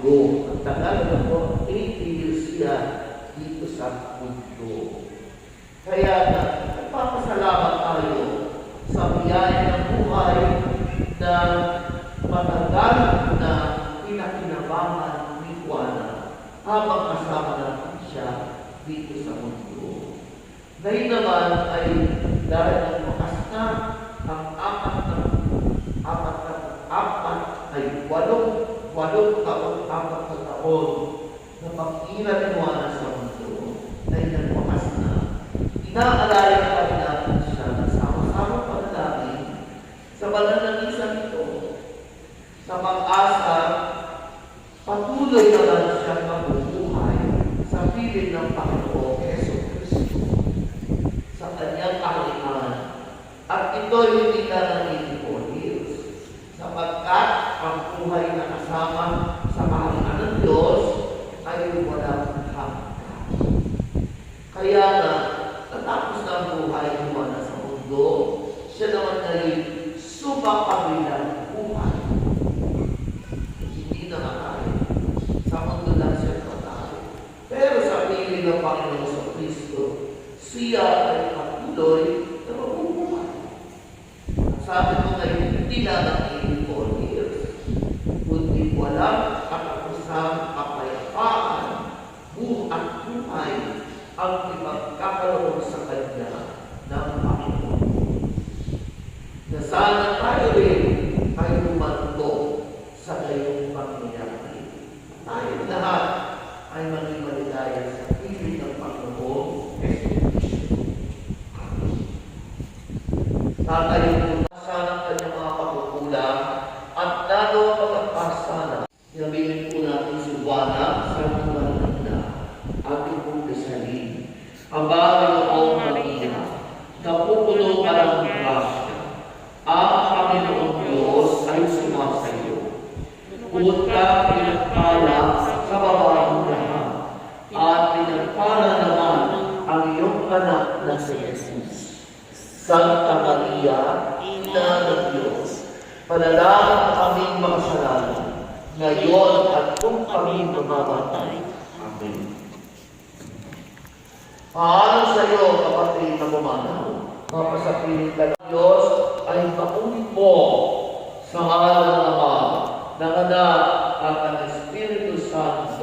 mundo. Ang tagal na po, 80 years siya dito sa mundo. Kaya nagpapasalamat tayo sa biyaya ng buhay na matagal na pinakinabangan ni Juana habang kasama natin siya dito sa mundo. Ngayon naman ay dahil ang wakas na ang apat na taon na pag-ira ni Juana sa mundo ay nagwakas na. Inaalala pa rin natin siya na sama-sama panalangin sa banal na misa nito sa pag-asa patuloy na lang siya mabubuhay sa piling ng Panginoong Jesucristo sa kanyang kaharian. At ito'y hindi na nangingipon sapagkat ang buhay na kasama sa kaharian ng Diyos ay walang hanggan. Kaya na, natapos na ang buhay ni Juana sa mundo, siya naman ay supakabilang buhay. Hindi na matay. Sa mundo lang siya matay. Pero sa piling ng Panginoon sa Kristo, siya ay patuloy na mabubuhay. Sabi mo ngayon, hindi na nag-84 years, kundi walang katapusang kapayapaan, buhat buhay ang ipagkakaroon sa kanya ng Panginoon. Na sana tayo rin ay umantong sa gayong pangyayari. Tayo lahat ay maging maligaya sa piling ng Panginoon Jesucristo. Tatayo po sana ang kanyang mga pagkukulang at lalo ang pagpasana. Sinabingin po natin si Juana sa mga na ating pong kasalin. Ang Panginoong Maria, napupuno ka ng grasya. Ang Panginoong Diyos ay sumasayo. Bukod ka pinagpala sa babaeng lahat, at pinagpala naman ang iyong anak na si Jesus. Santa Maria, Ina ng Diyos, panalangin na aming makasalanan, ngayon at kung kami mamamatay. Amen. Paalam sa iyo, kapatid na bumanaw, mapasapiling ka ng Diyos ay makunin mo sa ngalan ng Ama, ng Anak at ng Espiritu Santo.